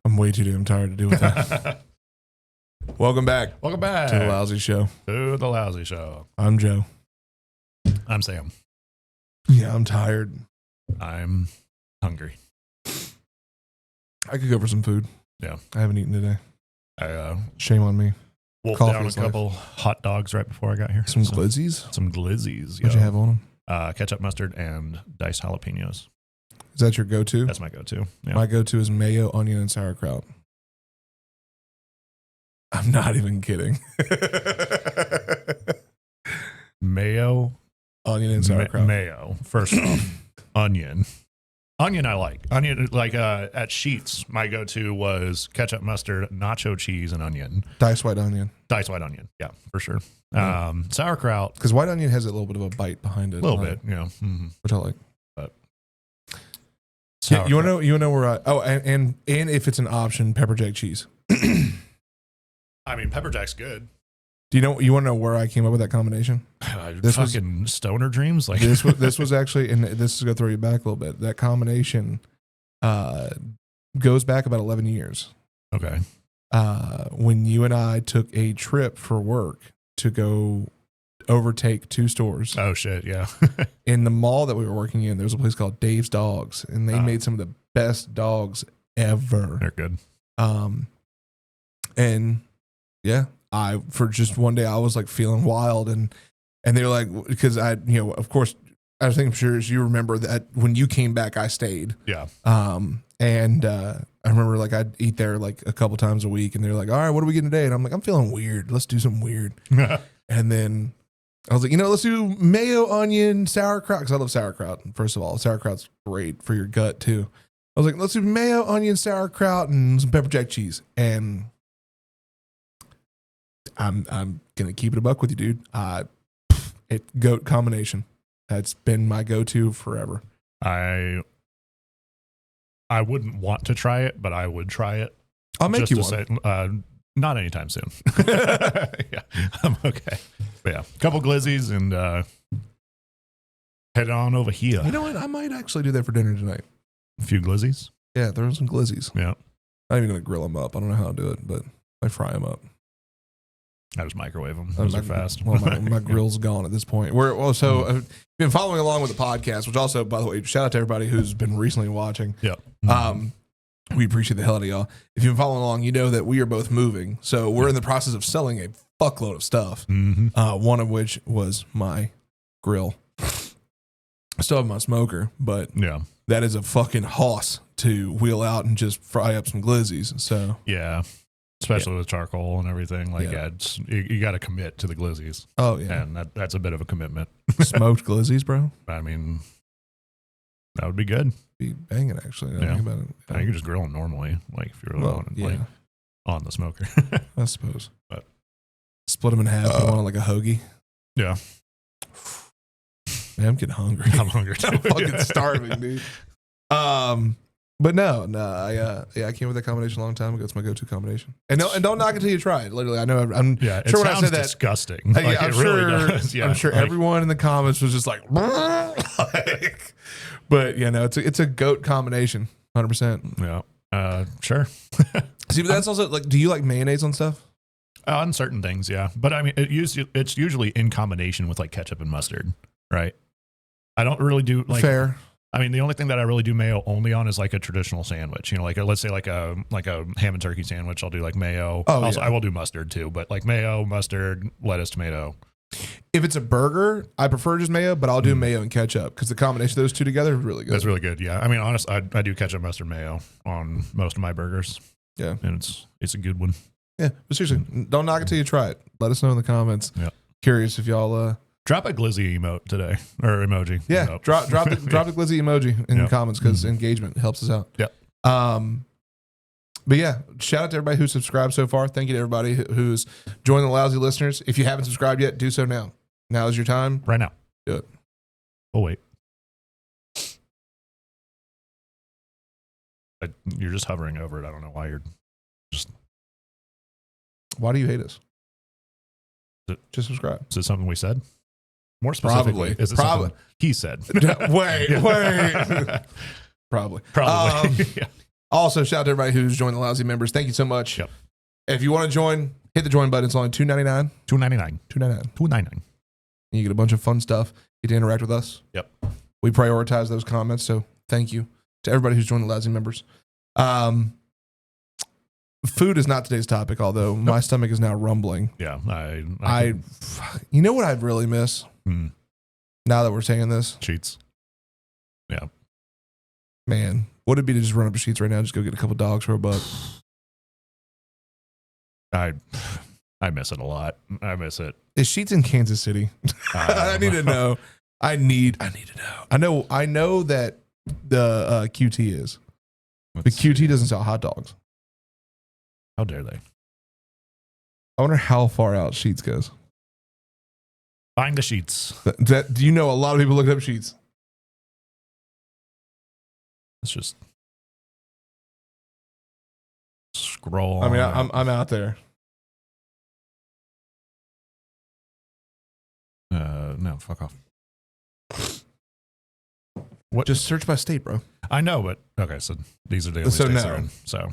I'm way too damn tired to deal with that. Welcome back. Welcome back to the Lousy Show. To the Lousy Show. I'm Joe. I'm Sam. Yeah, I'm tired. I'm hungry. I could go for some food. Yeah. I haven't eaten today. Shame on me. Wolfed down a couple hot dogs right before I got here. Some glizzies? Some glizzies. What'd you have on them? Ketchup, mustard, and diced jalapenos. Is that your go-to? That's my go-to. Yeah. My go-to is mayo, onion, and sauerkraut. I'm not even kidding. Mayo. Onion and sauerkraut. Mayo. First off, onion. Onion I like. Onion, like at Sheetz, my go-to was ketchup, mustard, nacho cheese, and onion. Diced white onion. Diced white onion. Yeah, for sure. Yeah. Sauerkraut. Because white onion has a little bit of a bite behind it. A little bit, you know. Mm-hmm. Which I like. But yeah, you want to know where and if it's an option, pepper jack cheese. I mean, pepper jack's good. Do you want to know where I came up with that combination? This fucking stoner dreams. Like this was actually, and this is gonna throw you back a little bit. That combination goes back about 11 years. Okay. When you and I took a trip for work to go overtake two stores. Oh shit, yeah. In the mall that we were working in, there was a place called Dave's Dogs, and they made some of the best dogs ever. They're good. And yeah, for just one day I was like feeling wild, and they were like, because of course I think I'm sure as you remember that when you came back I stayed. Yeah. And I remember like I'd eat there like a couple times a week, and they're like, all right, what are we getting today? And I'm like, I'm feeling weird. Let's do something weird. And then I was like, let's do mayo, onion, sauerkraut, because I love sauerkraut. First of all, sauerkraut's great for your gut too. I was like, let's do mayo, onion, sauerkraut, and some pepper jack cheese. And I'm gonna keep it a buck with you, dude. Goat combination. That's been my go-to forever. I wouldn't want to try it, but I would try it. I'll make you one. Say, not anytime soon. Yeah, I'm okay. But yeah, a couple glizzies and head on over here. You know what? I might actually do that for dinner tonight. A few glizzies. Yeah, throw some glizzies. Yeah. Not even gonna grill them up. I don't know how to do it, but I fry them up. I just microwave them. Those are fast. Well, my grill's gone at this point. I've been following along with the podcast, which also, by the way, shout out to everybody who's been recently watching. Yeah. We appreciate the hell out of y'all. If you've been following along, you know that we are both moving. So we're in the process of selling a fuckload of stuff. Mm-hmm. One of which was my grill. I still have my smoker, but yeah, that is a fucking hoss to wheel out and just fry up some glizzies. So yeah. Especially with charcoal and everything. Like, you got to commit to the glizzies. Oh, yeah. And that's a bit of a commitment. Smoked glizzies, bro? I mean, that would be good. Be banging, actually. Yeah. Think about it. You could just grill them normally, like if you're like on the smoker. I suppose. But split them in half, put them on like a hoagie. Yeah. Man, I'm getting hungry. I'm hungry too. I'm fucking starving, dude. But no, I came with that combination a long time ago. It's my go-to combination. And don't knock it till you try it. Literally, I know. I'm sure when I said that, disgusting. Like, I'm it sure. Really does. Yeah, I'm sure everyone in the comments was just like, but it's a goat combination, 100%. Yeah, sure. See, but that's also like, do you like mayonnaise on stuff? On certain things, yeah. But I mean, it's usually in combination with like ketchup and mustard, right? I don't really do like fair. I mean, the only thing that I really do mayo only on is like a traditional sandwich. Like let's say like a ham and turkey sandwich. I'll do like mayo. Oh, also, yeah. I will do mustard too, but like mayo, mustard, lettuce, tomato. If it's a burger, I prefer just mayo, but I'll do mayo and ketchup because the combination of those two together is really good. That's really good. Yeah, I mean, honestly, I do ketchup, mustard, mayo on most of my burgers. Yeah, and it's a good one. Yeah, but seriously, don't knock it till you try it. Let us know in the comments. Yeah, curious if y'all drop a glizzy emote today or emoji. Yeah, emote. drop the glizzy emoji in the comments because engagement helps us out. Yeah. But yeah, shout out to everybody who's subscribed so far. Thank you to everybody who's joined the Lousy listeners. If you haven't subscribed yet, do so now. Now is your time. Right now. Do it. Oh wait. You're just hovering over it. I don't know why you're just. Why do you hate us? Just subscribe. Is it something we said? More specifically, is it something he said? Wait. Probably. Yeah. Also, shout out to everybody who's joined the Lousy members. Thank you so much. Yep. If you want to join, hit the join button. It's only $2.99. $2.99. $2.99. And you get a bunch of fun stuff. You get to interact with us. Yep. We prioritize those comments, so thank you to everybody who's joined the Lousy members. Food is not today's topic, although my stomach is now rumbling. Yeah, you know what I really miss? Now that we're saying this? Sheets. Yeah. Man, what would it be to just run up to Sheets right now, just go get a couple dogs for $1? I miss it a lot. I miss it. Is Sheets in Kansas City? I need to know. I need to know. I know that the QT is. But QT doesn't sell hot dogs. How dare they? I wonder how far out Sheets goes. Find the Sheets. Do you know a lot of people look up Sheets? Let's just scroll. I mean, I'm out there. No, fuck off. What? Just search by state, bro. I know, but okay. So these are the only states they're in. So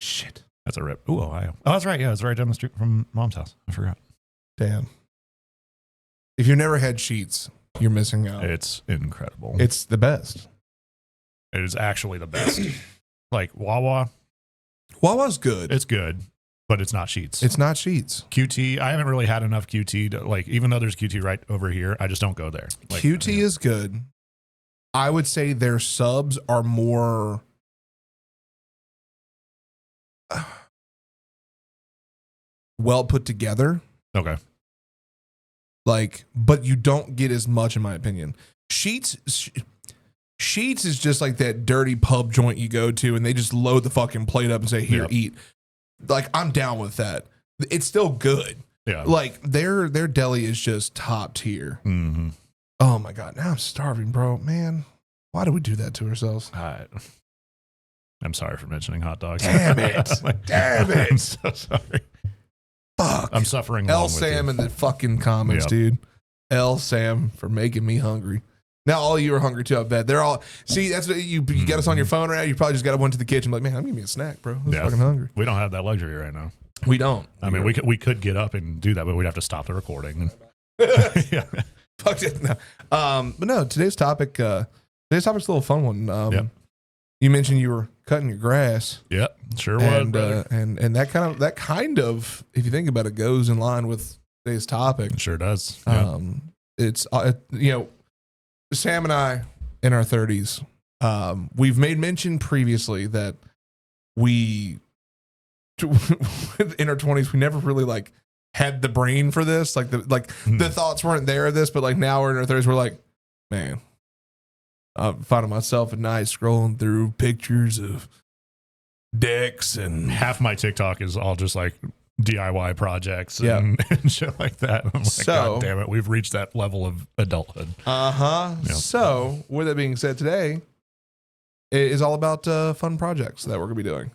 shit. That's a rip. Ooh, Ohio. Oh, that's right. Yeah, it's right down the street from Mom's house. I forgot. Damn. If you've never had Sheets, you're missing out. It's incredible. It's the best. It is actually the best. Like Wawa. Wawa's good. It's good, but it's not Sheets. It's not Sheets. QT. I haven't really had enough QT to, like, even though there's QT right over here, I just don't go there. Like, QT is good. I would say their subs are more well put together. Okay. Like, but you don't get as much, in my opinion. Sheets is just like that dirty pub joint you go to and they just load the fucking plate up and say, here, eat. Like, I'm down with that. It's still good. Yeah. Like, their deli is just top tier. Mm-hmm. Oh my God. Now I'm starving, bro. Man, why do we do that to ourselves? I'm sorry for mentioning hot dogs. Damn it. Damn it. I'm so sorry. Fuck. I'm suffering. L Sam in the fucking comments, dude. L Sam for making me hungry. Now all of you are hungry too, I bet. They're all, see, that's what you got us on your phone right now. You probably just got one to the kitchen like, man, I'm giving me a snack, bro. I'm fucking hungry. We don't have that luxury right now. We don't. I mean, we could get up and do that, but we'd have to stop the recording. Yeah. Fuck it. No. But no, today's topic's a little fun one. You mentioned you were cutting your grass. Yep, sure and, was. And that kind of, if you think about it, goes in line with today's topic. It sure does. It's Sam and I in our 30s. We've made mention previously that we in our 20s we never really like had the brain for this. Like the thoughts weren't there of this, but like now we're in our 30s. We're like, man. I'm finding myself at night scrolling through pictures of decks and half my TikTok is all just like DIY projects and shit like that. I'm like, God damn it, we've reached that level of adulthood. So with that being said, today is all about fun projects that we're gonna be doing.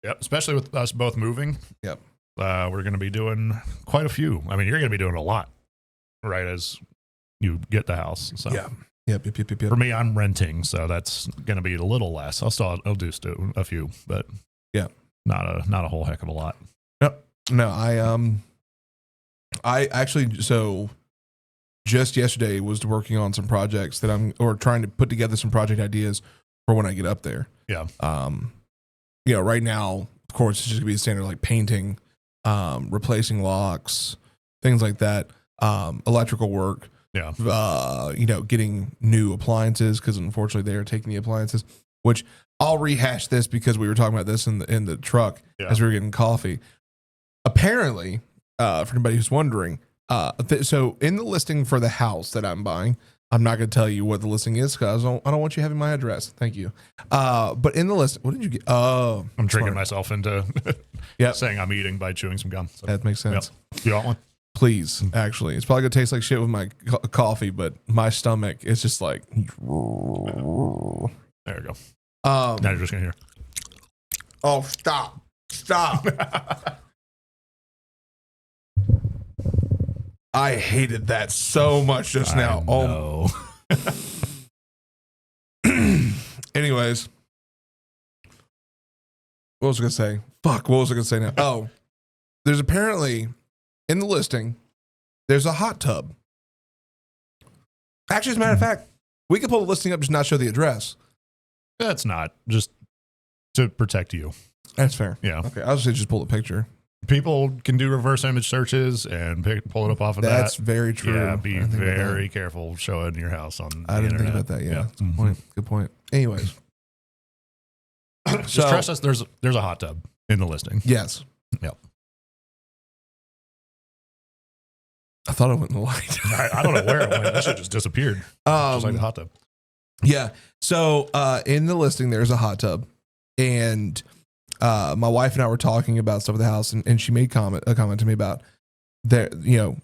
Yep, especially with us both moving. Yep, we're gonna be doing quite a few. I mean, you're gonna be doing a lot right as you get the house. So yeah. Yep. For me, I'm renting, so that's going to be a little less. I'll do a few, but not a whole heck of a lot. No. I actually just yesterday was working on some projects that trying to put together some project ideas for when I get up there. Yeah. Right now, of course, it's just gonna be standard like painting, replacing locks, things like that, electrical work. Yeah. Getting new appliances because unfortunately they are taking the appliances, which I'll rehash this because we were talking about this in the truck as we were getting coffee. Apparently, for anybody who's wondering, so in the listing for the house that I'm buying, I'm not going to tell you what the listing is because I don't want you having my address. Thank you. But in the list, what did you get? Oh, I'm tricking myself into saying I'm eating by chewing some gum. So. That makes sense. Yep. You want one? Please, actually. It's probably going to taste like shit with my coffee, but my stomach is just like... There you go. Now you're just going to hear... Oh, stop. I hated that so much just now. Oh, anyways, What was I going to say? Fuck, what was I going to say now? Oh, there's apparently, in the listing, there's a hot tub. Actually, as a matter of fact, we could pull the listing up, just not show the address. That's not just to protect you. That's fair. Yeah. Okay, I'll just pull the picture. People can do reverse image searches and pull it up off of that. That's very true. Yeah, be very careful showing your house on the I didn't internet. think about that. Yeah. That's a good point. Good point. Anyways. Just trust us, there's a hot tub in the listing. Yes. Yep. I thought it went in the light. I don't know where it went. That shit just disappeared. Just like the hot tub. Yeah. So in the listing, there's a hot tub. And my wife and I were talking about stuff at the house, and she made a comment to me about that, it's going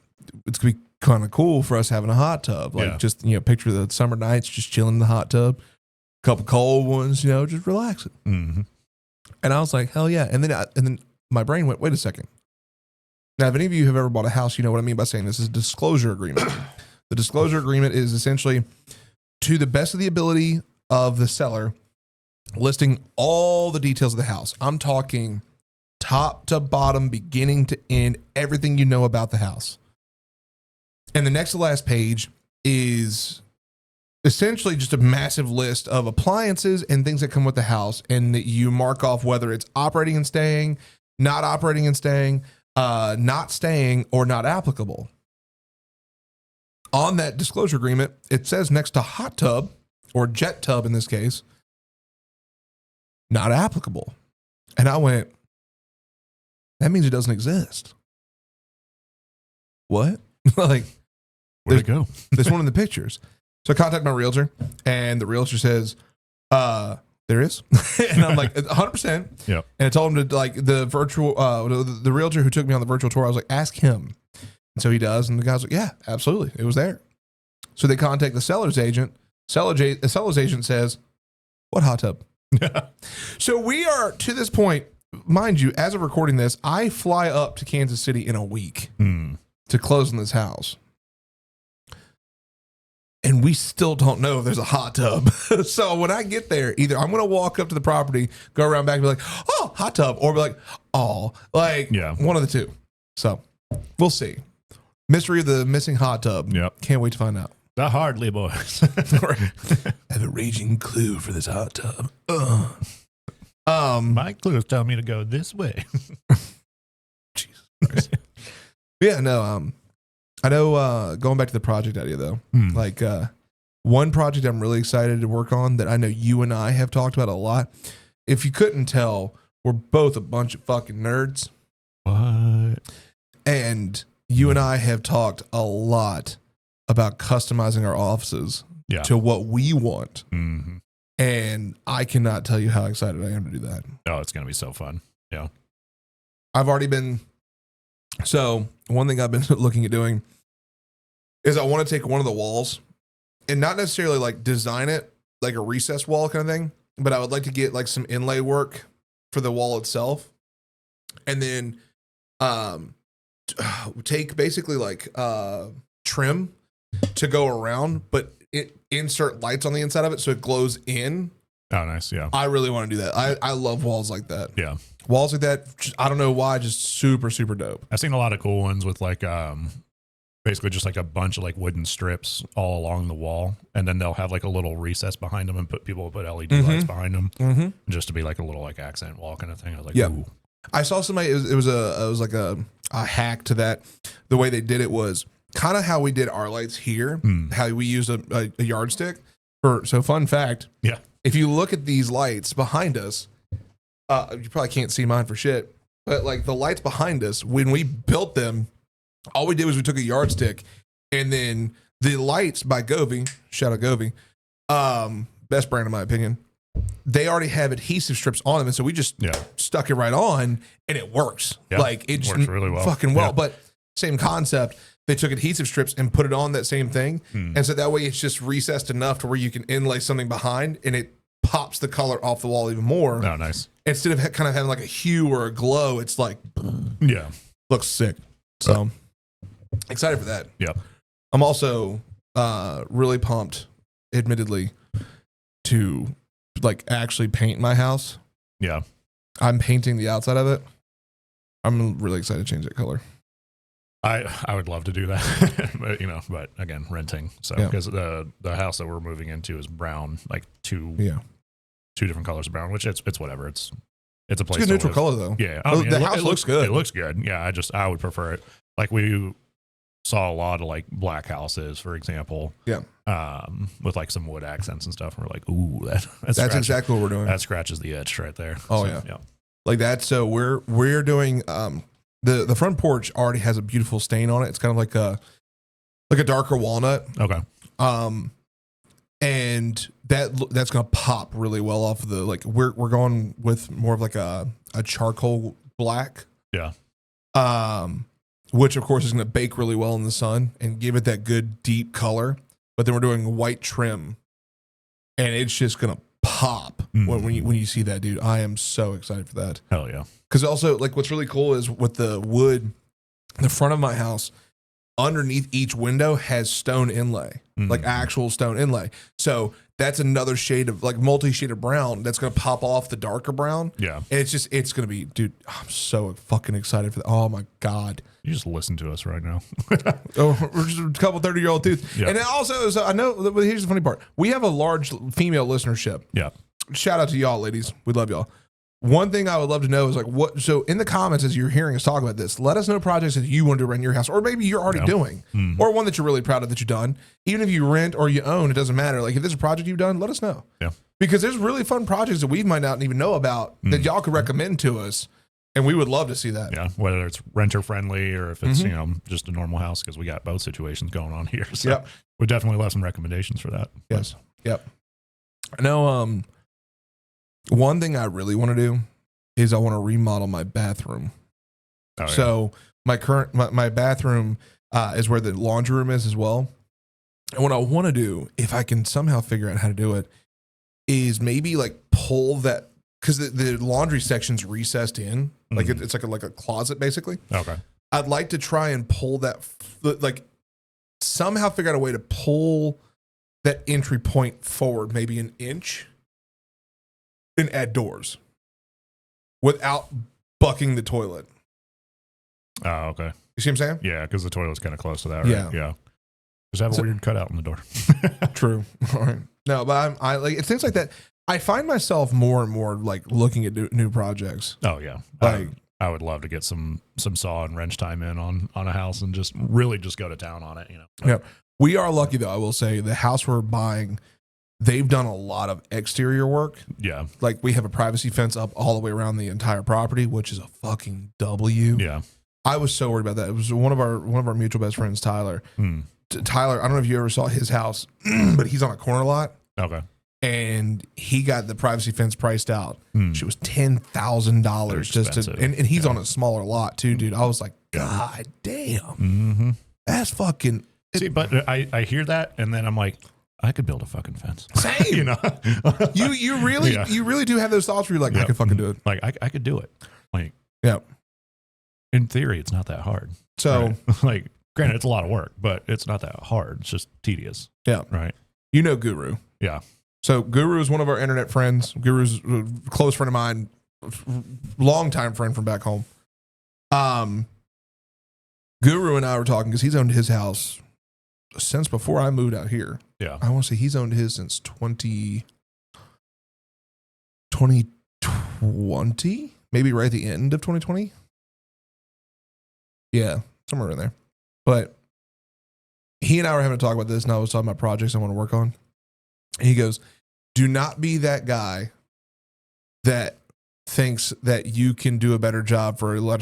to be kind of cool for us having a hot tub. Like just, picture the summer nights, just chilling in the hot tub, a couple cold ones, just relaxing. Mm-hmm. And I was like, hell yeah. And then my brain went, wait a second. Now, if any of you have ever bought a house, you know what I mean by saying this is a disclosure agreement. The disclosure agreement is essentially, to the best of the ability of the seller, listing all the details of the house. I'm talking top to bottom, beginning to end, everything you know about the house. And the next to last page is essentially just a massive list of appliances and things that come with the house, and that you mark off whether it's operating and staying, not operating and staying, not staying, or not applicable. On that disclosure agreement, it says next to hot tub, or jet tub in this case, not applicable. And I went, that means it doesn't exist. What? Like, where'd it go? There's one in the pictures. So I contact my realtor, and the realtor says, there is. And I'm like, 100%. Yep. And I told him to, like, the realtor who took me on the virtual tour, I was like, ask him. And so he does. And the guy's like, yeah, absolutely. It was there. So they contact the seller's agent. The seller's agent says, what hot tub? So we are, to this point, mind you, as of recording this, I fly up to Kansas City in a week to close on this house. And we still don't know if there's a hot tub. So when I get there, either I'm going to walk up to the property, go around back and be like, oh, hot tub. Or be like, oh, like one of the two. So we'll see. Mystery of the missing hot tub. Yep. Can't wait to find out. The hardly boys. I have a raging clue for this hot tub. My clue is telling me to go this way. Jesus Christ. Yeah, no, I know, going back to the project idea though, like, one project I'm really excited to work on that I know you and I have talked about a lot. If you couldn't tell, we're both a bunch of fucking nerds. What? And you and I have talked a lot about customizing our offices to what we want. Mm-hmm. And I cannot tell you how excited I am to do that. Oh, it's going to be so fun. Yeah. I've already been. So one thing I've been looking at doing is I want to take one of the walls and not necessarily like design it like a recessed wall kind of thing, but I would like to get like some inlay work for the wall itself. And then take basically like trim to go around, but insert lights on the inside of it so it glows in. Oh, nice. Yeah. I really want to do that. I love walls like that. Yeah. Walls like that, I don't know why, just super, super dope. I've seen a lot of cool ones with like basically just like a bunch of like wooden strips all along the wall, and then they'll have like a little recess behind them and people will put LED lights behind them just to be like a little like accent wall kind of thing. I was like, ooh. I saw somebody, it was like a hack to that. The way they did it was kind of how we did our lights here, how we used a yardstick. So fun fact. Yeah. If you look at these lights behind us, you probably can't see mine for shit, but like the lights behind us, when we built them, all we did was we took a yardstick, and then the lights by Govee, shout out Govee, best brand in my opinion, they already have adhesive strips on them. And so we just stuck it right on, and it works. Yeah. Like it just works really well. Fucking well. Yeah. But same concept. They took adhesive strips and put it on that same thing. And so that way it's just recessed enough to where you can inlay something behind, and it pops the color off the wall even more. Oh, nice. Instead of kind of having like a hue or a glow, it's like, looks sick. So excited for that. Yeah. I'm also really pumped, admittedly, to like actually paint my house. Yeah. I'm painting the outside of it. I'm really excited to change that color. I would love to do that, but again, renting. So because the house that we're moving into is brown, like two different colors of brown, which it's whatever. It's a place. It's a good neutral color though. Yeah, the house looks good. It looks good. Yeah, I would prefer it. Like we saw a lot of like black houses, for example. Yeah. With like some wood accents and stuff. And we're like, ooh, that's exactly what we're doing. That scratches the itch right there. Oh so, yeah. Like that. So we're doing the front porch already has a beautiful stain on it. It's kind of like a darker walnut. Okay. And that's gonna pop really well off of the we're going with more of like a charcoal black. Yeah. Which of course is gonna bake really well in the sun and give it that good deep color. But then we're doing white trim, and it's just gonna pop when you see that, dude. I am so excited for that. Hell yeah. Because also, like, what's really cool is with the wood, the front of my house, underneath each window has stone inlay, like actual stone inlay. So that's another shade of like multi-shade of brown that's going to pop off the darker brown. Yeah. And it's going to be, dude, I'm so fucking excited for that. Oh my God. You just listen to us right now. We're just a couple 30-year-old dudes. Yeah. And it also, so I know, here's the funny part. We have a large female listenership. Yeah. Shout out to y'all, ladies. We love y'all. One thing I would love to know is like what, so in the comments as you're hearing us talk about this, let us know projects that you want to rent your house, or maybe you're already doing, or one that you're really proud of that you've done. Even if you rent or you own, it doesn't matter. Like if there's a project you've done, let us know. Yeah. Because there's really fun projects that we might not even know about that y'all could recommend to us. And we would love to see that. Yeah. Whether it's renter friendly or if it's, just a normal house, because we got both situations going on here. So we definitely love some recommendations for that. Yes. Yep. I know, one thing I really want to do is I want to remodel my bathroom. Oh, so my bathroom is where the laundry room is as well. And what I want to do, if I can somehow figure out how to do it, is maybe like pull that, because the laundry section's recessed in, like it's like a closet basically. Okay. I'd like to try and pull that, like somehow figure out a way to pull that entry point forward, maybe an inch. And add doors without bucking the toilet. Oh, okay. You see what I'm saying? Yeah, because the toilet's kind of close to that, right? Yeah. Just have a weird cutout in the door. True. All right. No, but I like it's things like that. I find myself more and more like looking at new projects. Oh yeah. Like I would love to get some saw and wrench time in on a house and just really just go to town on it. Yeah. We are lucky though. I will say the house we're buying, they've done a lot of exterior work. Yeah. Like we have a privacy fence up all the way around the entire property, which is a fucking W. Yeah. I was so worried about that. It was one of our mutual best friends, Tyler. Tyler, I don't know if you ever saw his house, but he's on a corner lot. Okay. And he got the privacy fence priced out. She was $10,000 just to, and he's on a smaller lot too, dude. I was like, God damn. That's fucking. See, but I hear that and then I'm like, I could build a fucking fence. Same. You really do have those thoughts where you're like, I could fucking do it. Like I could do it. Like, yeah. In theory, it's not that hard. So like, granted, it's a lot of work, but it's not that hard. It's just tedious. Yeah. Right. You know Guru. Yeah. So Guru is one of our internet friends. Guru's a close friend of mine, longtime friend from back home. Guru and I were talking because he's owned his house since before I moved out here. Yeah. I want to say he's owned his since 2020, maybe right at the end of 2020. Yeah, somewhere in there. But he and I were having a talk about this, and I was talking about projects I want to work on. And he goes, do not be that guy that thinks that you can do a better job for a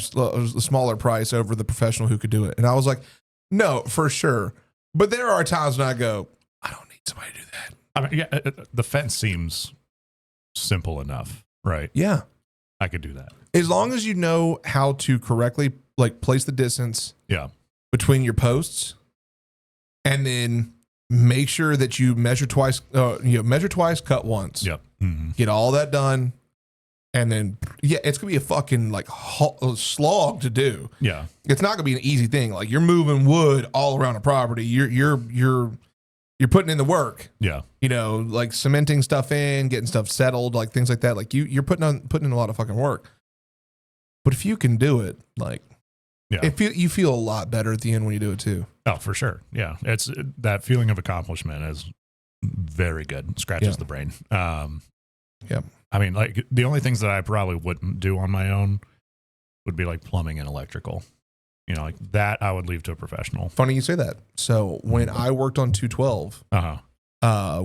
smaller price over the professional who could do it. And I was like, no, for sure. But there are times when I go, I don't need somebody to do that. I mean, yeah, the fence seems simple enough, right? Yeah. I could do that. As long as you know how to correctly like place the distance between your posts, and then make sure that you measure twice, cut once. Yep. Get all that done. And then, it's going to be a fucking like slog to do. Yeah. It's not going to be an easy thing. Like you're moving wood all around a property. You're putting in the work. Yeah. Like cementing stuff in, getting stuff settled, like things like that. Like you're putting in a lot of fucking work. But if you can do it, like, Yeah. you feel a lot better at the end when you do it too. Oh, for sure. Yeah. It's that feeling of accomplishment is very good. Scratches the brain. Yeah. I mean, like the only things that I probably wouldn't do on my own would be like plumbing and electrical. You know, like that I would leave to a professional. Funny you say that. So when I worked on 212,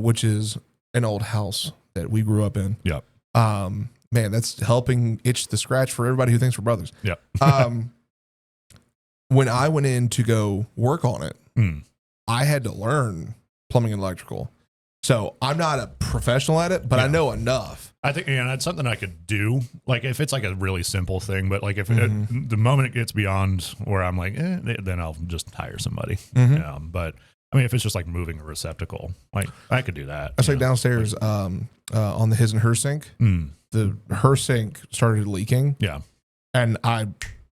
which is an old house that we grew up in. Yep. Man, that's helping itch the scratch for everybody who thinks we're brothers. Yep. When I went in to go work on it, I had to learn plumbing and electrical. So I'm not a professional at it, but I know enough. I think, and that's something I could do. Like if it's like a really simple thing, but like if the moment it gets beyond where I'm like, then I'll just hire somebody. But I mean, if it's just like moving a receptacle, like I could do that. I was like downstairs on the his and her sink. Her sink started leaking. Yeah. And I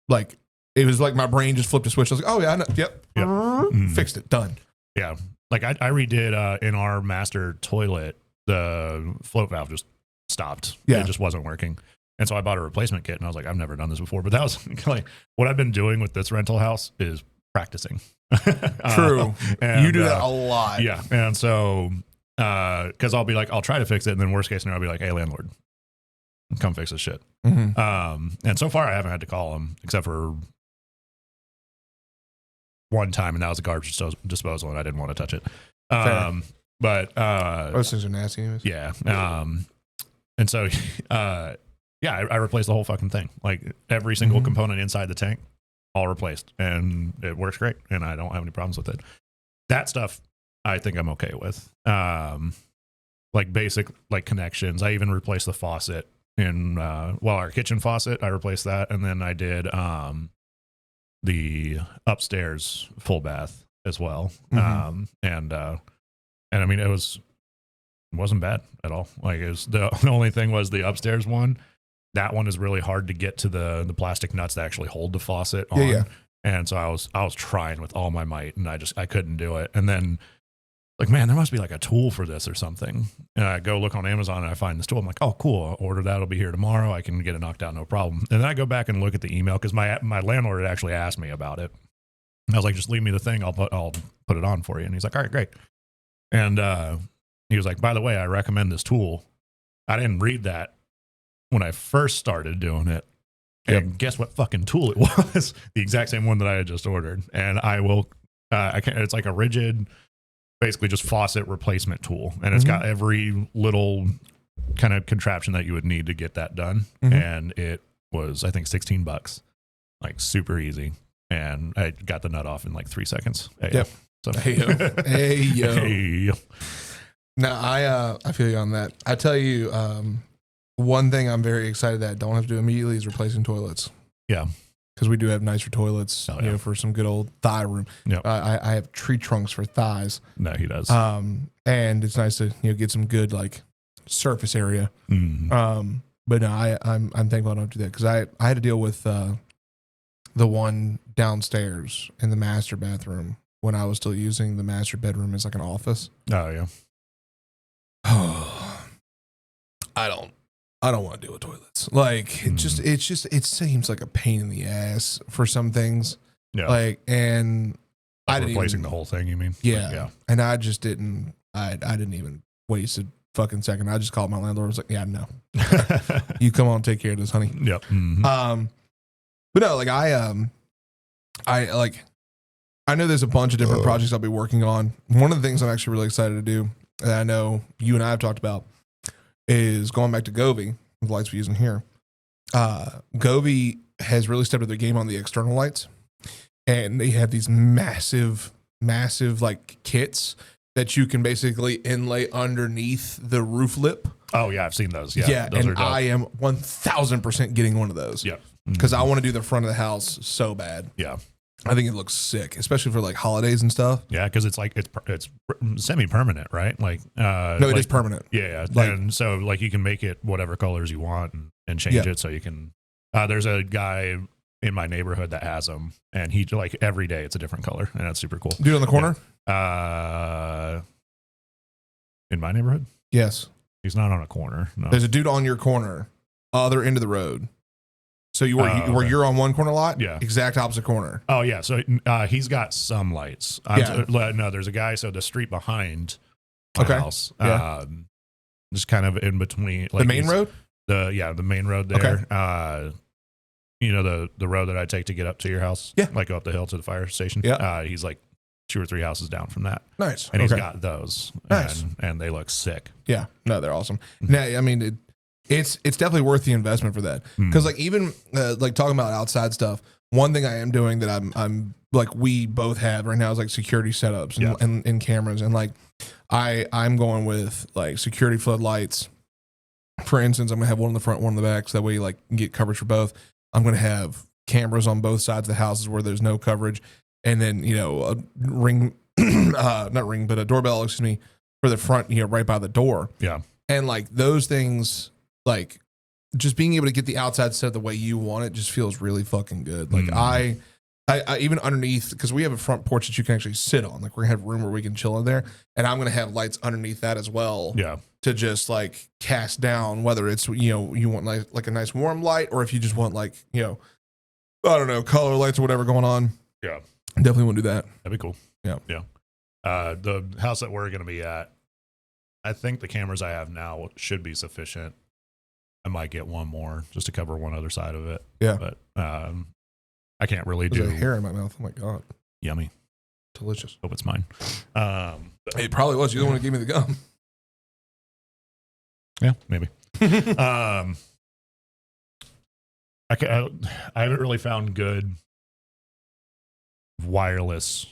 like, it was like my brain just flipped a switch. I was like, oh yeah, I know. Yep. Fixed it. Done. Yeah. Like I redid in our master toilet, the float valve just stopped. Yeah. It just wasn't working. And so I bought a replacement kit and I was like, I've never done this before. But that was like what I've been doing with this rental house is practicing. True. And, you do that a lot. Yeah. And so, cause I'll be like, I'll try to fix it. And then worst case scenario, I'll be like, hey, landlord, come fix this shit. And so far I haven't had to call him except for one time, and that was a garbage disposal, and I didn't want to touch it. But those things are nasty anyways. Yeah. And so I replaced the whole fucking thing. Like every single component inside the tank, all replaced, and it works great, and I don't have any problems with it. That stuff I think I'm okay with. Like basic like connections. I even replaced the faucet in our kitchen faucet. I replaced that, and then I did the upstairs full bath as well. And I mean, it wasn't bad at all. Like it was the only thing was the upstairs one. That one is really hard to get to the plastic nuts that actually hold the faucet on. Yeah. And so I was trying with all my might, and I couldn't do it. And then like, man, there must be like a tool for this or something. And I go look on Amazon and I find this tool. I'm like, oh, cool. I'll order that. It'll be here tomorrow. I can get it knocked out. No problem. And then I go back and look at the email because my landlord had actually asked me about it. And I was like, just leave me the thing. I'll put it on for you. And he's like, all right, great. And he was like, by the way, I recommend this tool. I didn't read that when I first started doing it. And guess what fucking tool it was? The exact same one that I had just ordered. And I will, it's like a rigid, basically just faucet replacement tool, and it's got every little kind of contraption that you would need to get that done. And it was, I think, $16, like super easy, and I got the nut off in like 3 seconds. So, hey yo. Now I feel you on that. I tell you, one thing I'm very excited that I don't have to do immediately is replacing toilets. Yeah. Because we do have nicer toilets, you know, for some good old thigh room. Yep. I have tree trunks for thighs. No, he does. And it's nice to get some good like surface area. But no, I'm thankful I don't do that because I had to deal with the one downstairs in the master bathroom when I was still using the master bedroom as like an office. Oh yeah. I don't want to deal with toilets. Like it seems like a pain in the ass for some things. Yeah. Like, and I didn't replacing the whole thing. You mean? Yeah. Like, yeah. And I just didn't. I didn't even waste a fucking second. I just called my landlord. I was like, yeah, no, you come on, take care of this, honey. Yep. But no, like I know there's a bunch of different projects I'll be working on. One of the things I'm actually really excited to do, that I know you and I have talked about, is going back to Govee, the lights we're using here. Govee has really stepped up their game on the external lights, and they have these massive like kits that you can basically inlay underneath the roof lip. Oh yeah, I've seen those. Yeah, those and I am 1,000% getting one of those. Yeah, because I want to do the front of the house so bad. Yeah. I think it looks sick, especially for like holidays and stuff. Yeah, because it's like it's semi-permanent, right? Like no, it is permanent. Yeah, like, and so like you can make it whatever colors you want and change it. So you can. There's a guy in my neighborhood that has them, and he like every day it's a different color, and that's super cool. Dude on the corner. Yeah. In my neighborhood, yes, he's not on a corner. No. There's a dude on your corner, other end of the road. So where you're on one corner lot? Yeah. Exact opposite corner. Oh, yeah. So he's got some lights. No, there's a guy. So the street behind my house, just kind of in between. Like the main road? The main road there. Okay. You know, the road that I take to get up to your house? Yeah. Like go up the hill to the fire station? Yeah. He's like 2 or 3 houses down from that. Nice. And he's got those. Nice. And they look sick. Yeah. No, they're awesome. Now, I mean, it's definitely worth the investment for that. Because like even like talking about outside stuff, one thing I am doing that I'm like we both have right now is like security setups and cameras, and like I'm going with like security floodlights. For instance, I'm gonna have one in the front, one in the back, so that way you like can get coverage for both. I'm gonna have cameras on both sides of the houses where there's no coverage, and then a ring, not ring, but a doorbell, excuse me, for the front, right by the door. Yeah, and like those things. Like just being able to get the outside set the way you want it just feels really fucking good. Like I even underneath, because we have a front porch that you can actually sit on. Like we're gonna have room where we can chill in there, and I'm gonna have lights underneath that as well. Yeah, to just like cast down, whether it's you want like a nice warm light, or if you just want like I don't know, color lights or whatever going on. Yeah, definitely want to do that. That'd be cool. Yeah. The house that we're gonna be at, I think the cameras I have now should be sufficient. I might get one more just to cover one other side of it. Yeah. But I can't really There's do a hair in my mouth. Oh my God. Yummy. Delicious. Hope it's mine. It probably was. You're the one who gave me the gum. Yeah, maybe. I haven't really found good wireless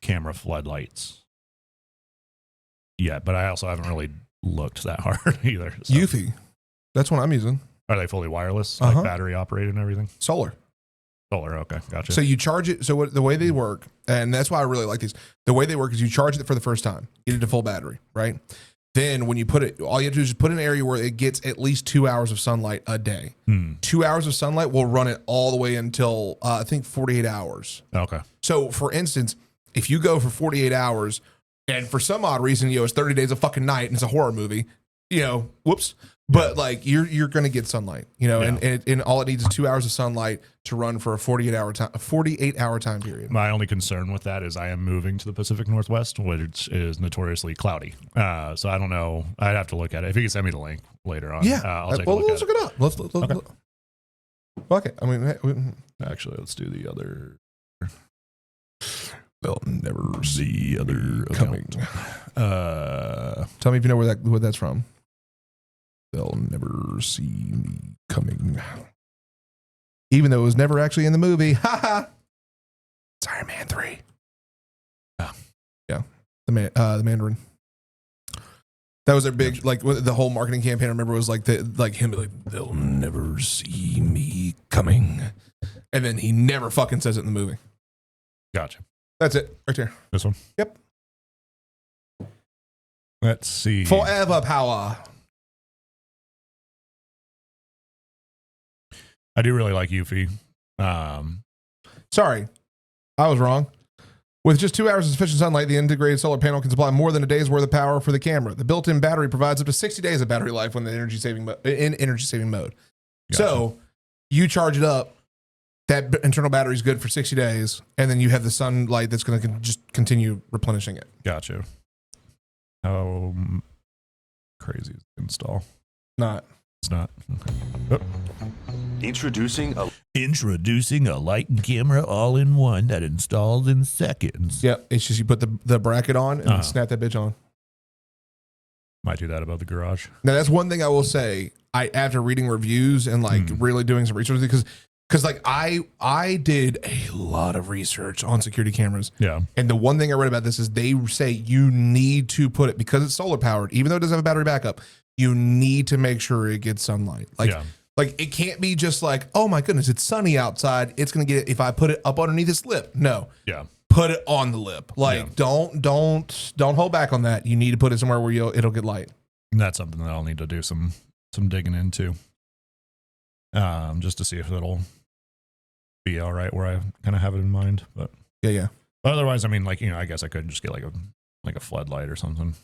camera floodlights yet, but I also haven't really looked that hard either. So. Eufy. That's what I'm using. Are they fully wireless, like battery operated and everything? Solar. Okay, gotcha. So you charge it. So the way they work, and that's why I really like these. The way they work is you charge it for the first time, get it to full battery, right? Then when you put it, all you have to do is just put in an area where it gets at least 2 hours of sunlight a day. 2 hours of sunlight will run it all the way until I think 48 hours. Okay. So for instance, if you go for 48 hours, and for some odd reason, it's 30 days of fucking night and it's a horror movie, whoops. But like you're gonna get sunlight, and all it needs is 2 hours of sunlight to run for a 48-hour time period. My only concern with that is I am moving to the Pacific Northwest, which is notoriously cloudy. So I don't know. I'd have to look at it. If you can send me the link later on, I'll take a look let's at look it up. Let's look. Fuck it. I mean, actually, let's do the other. They'll never see other coming. Tell me if you know where that's from. They'll never see me coming. Even though it was never actually in the movie. Ha ha. It's Iron Man 3. Yeah. The Mandarin. That was their big, like the whole marketing campaign. I remember was like him like, they'll never see me coming. And then he never fucking says it in the movie. Gotcha. That's it. Right there. This one? Yep. Let's see. Forever power. I do really like Eufy. Sorry, I was wrong. With just 2 hours of sufficient sunlight, the integrated solar panel can supply more than a day's worth of power for the camera. The built-in battery provides up to 60 days of battery life when in energy saving mode. Gotcha. So you charge it up. That internal battery is good for 60 days, and then you have the sunlight that's going to just continue replenishing it. Gotcha. How crazy is the install? Not. It's not. Okay. Oh. Introducing a light and camera all-in-one that installs in seconds. Yep, it's just you put the bracket on and snap that bitch on. Might do that about the garage. Now that's one thing I will say. After reading reviews and like really doing some research, because like I did a lot of research on security cameras. Yeah. And the one thing I read about this is they say you need to put it, because it's solar powered, even though it doesn't have a battery backup, you need to make sure it gets sunlight. Like it can't be just like, oh my goodness, it's sunny outside. It's gonna get it if I put it up underneath its lip. No. Yeah. Put it on the lip. Like don't hold back on that. You need to put it somewhere where it'll get light. And that's something that I'll need to do some digging into. Just to see if it'll be all right where I kind of have it in mind. But yeah. But otherwise, I mean, like, I guess I could just get like a floodlight or something.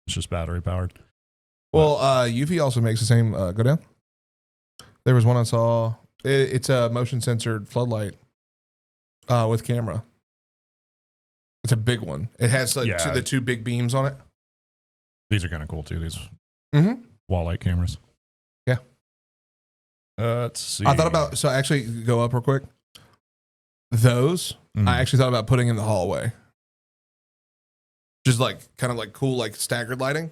It's just battery powered. Well, Eufy also makes the same. Go down. There was one I saw. It's a motion censored floodlight with camera. It's a big one. It has like the two big beams on it. These are kind of cool too. These wall light cameras. Yeah. Let's see. I thought about, so actually go up real quick. Those, I actually thought about putting in the hallway. Just like, kind of like cool, like staggered lighting.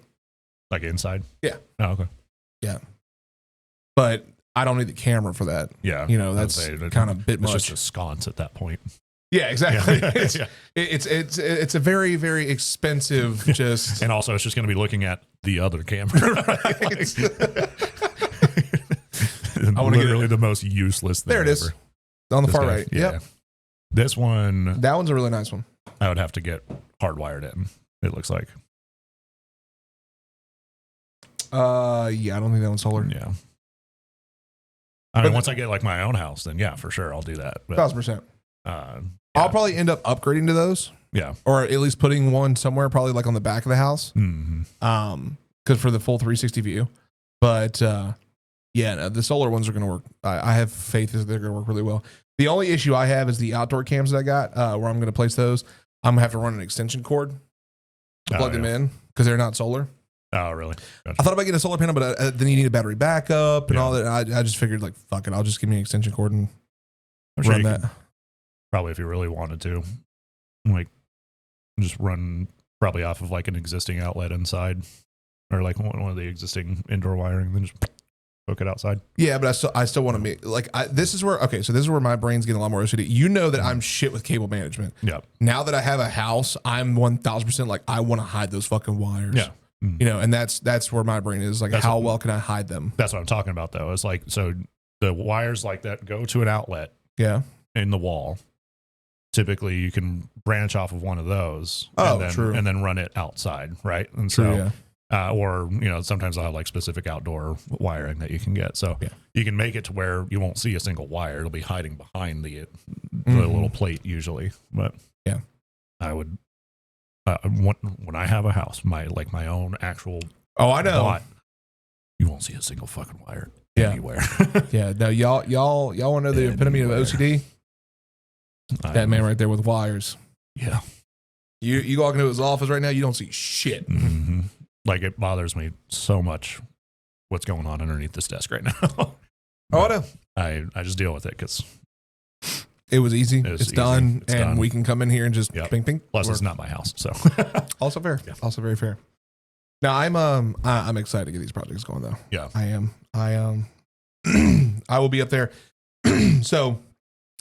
Like inside? Yeah. Oh, okay. Yeah. But I don't need the camera for that. Yeah. You know, that's kind of a bit much. It's just a sconce at that point. Yeah, exactly. Yeah. It's a very, very expensive just. And also, it's just going to be looking at the other camera. I want to get really the most useless thing. There it is. On the far right. Yeah. Yep. This one. That one's a really nice one. I would have to get hardwired in, it looks like. Yeah, I don't think that one's solar. Yeah. I mean, once I get like my own house, then yeah, for sure, I'll do that. 1,000%. Yeah. I'll probably end up upgrading to those. Yeah. Or at least putting one somewhere, probably like on the back of the house. Mm-hmm. Because for the full 360 view. But yeah, no, the solar ones are going to work. I have faith that they're going to work really well. The only issue I have is the outdoor cams that I got, where I'm going to place those. I'm going to have to run an extension cord to plug them in because they're not solar. Oh, really? Gotcha. I thought about getting a solar panel, but then you need a battery backup and all that. I just figured, like, fuck it. I'll just give me an extension cord and run that. Probably if you really wanted to, like, just run probably off of like an existing outlet inside or like one of the existing indoor wiring, then just hook it outside. Yeah, but I still want to make, like, this is where my brain's getting a lot more OCD. You know that I'm shit with cable management. Yeah. Now that I have a house, I'm 1,000% like, I want to hide those fucking wires. Yeah. You know, and that's where my brain is like, how well can I hide them? That's what I'm talking about though. It's like, so the wires like that go to an outlet in the wall. Typically you can branch off of one of those and then run it outside. Right. And or, you know, sometimes I'll have like specific outdoor wiring that you can get. So you can make it to where you won't see a single wire. It'll be hiding behind the little plate usually. But yeah, I would, when I have a house, my own actual I know lot, you won't see a single fucking wire anywhere. Yeah, no, y'all want to know the epitome of OCD? That man right there with wires. Yeah, you walk into his office right now, you don't see shit. Mm-hmm. Like, it bothers me so much what's going on underneath this desk right now. I know. I just deal with it because it was easy. It's done, and we can come in here and just ping ping. Plus, it's not my house, so also fair. Yeah. Also very fair. Now I'm excited to get these projects going though. Yeah, I am. I will be up there. So,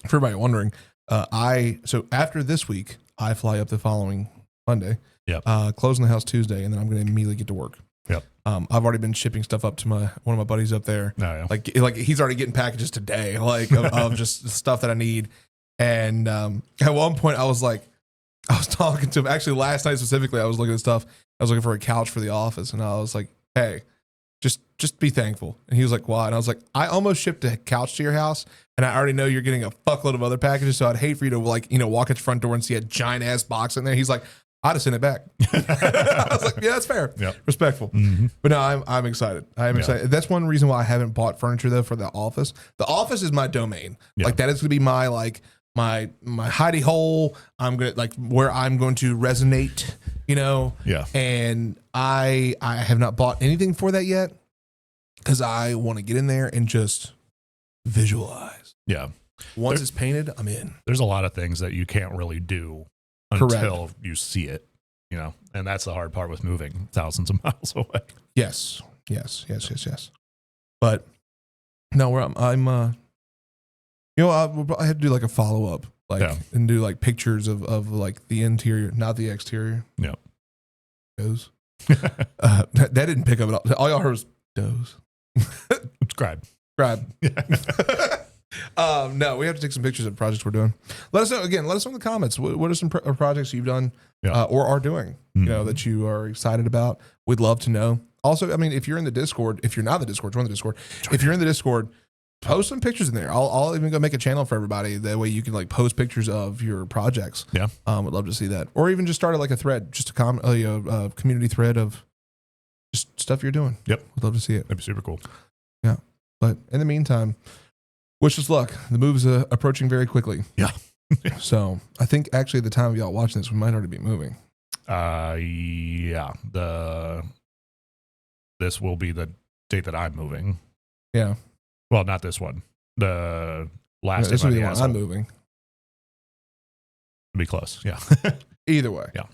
for everybody wondering, so after this week, I fly up the following Monday. Closing the house Tuesday, and then I'm going to immediately get to work. I've already been shipping stuff up to one of my buddies up there. Like he's already getting packages today, like of just stuff that I need. And at one point, I was talking to him. Actually, last night specifically, I was looking at stuff. I was looking for a couch for the office, and I was like, "Hey, just be thankful." And he was like, "Why?" And I was like, "I almost shipped a couch to your house, and I already know you're getting a fuckload of other packages. So I'd hate for you to walk at the front door and see a giant ass box in there." He's like, I'd have sent it back. I was like, yeah, that's fair. Respectful. Mm-hmm. But no, I'm excited. I'm excited. That's one reason why I haven't bought furniture though for the office. The office is my domain. Like, that is going to be my my hidey hole. I'm going to where I'm going to resonate, you know? Yeah. And I have not bought anything for that yet because I want to get in there and just visualize. Yeah. Once it's painted, I'm in. There's a lot of things that you can't really do until you see it, you know, and that's the hard part with moving thousands of miles away. Yes. But no, I'm you know, I had to do like a follow up, and do like pictures of like the interior, not the exterior. Yeah. Doze. That didn't pick up at all. All y'all heard was doze. Scribe. No, we have to take some pictures of projects we're doing. Let us know in the comments. What are some projects you've done or are doing, you know, that you are excited about? We'd love to know. Also, I mean, if you're in the Discord, if you're not in the Discord, join the Discord. If you're in the Discord, post some pictures in there. I'll even go make a channel for everybody. That way you can post pictures of your projects. Yeah. Would love to see that. Or even just start a thread, just a community thread of just stuff you're doing. Yep. Would love to see it. That'd be super cool. Yeah. But in the meantime, Wish us luck. The move's approaching very quickly. Yeah. So I think actually at the time of y'all watching this, we might already be moving. Yeah. This will be the date that I'm moving. Yeah. Well, not this one. The last This day will be by the the one asshole. I'm moving. Be close. Yeah. Either way. Yeah.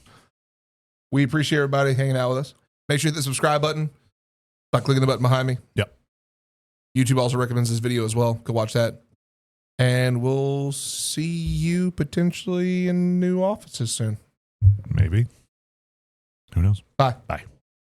We appreciate everybody hanging out with us. Make sure you hit the subscribe button by clicking the button behind me. Yep. YouTube also recommends this video as well. Go watch that. And we'll see you potentially in new offices soon. Maybe. Who knows? Bye. Bye.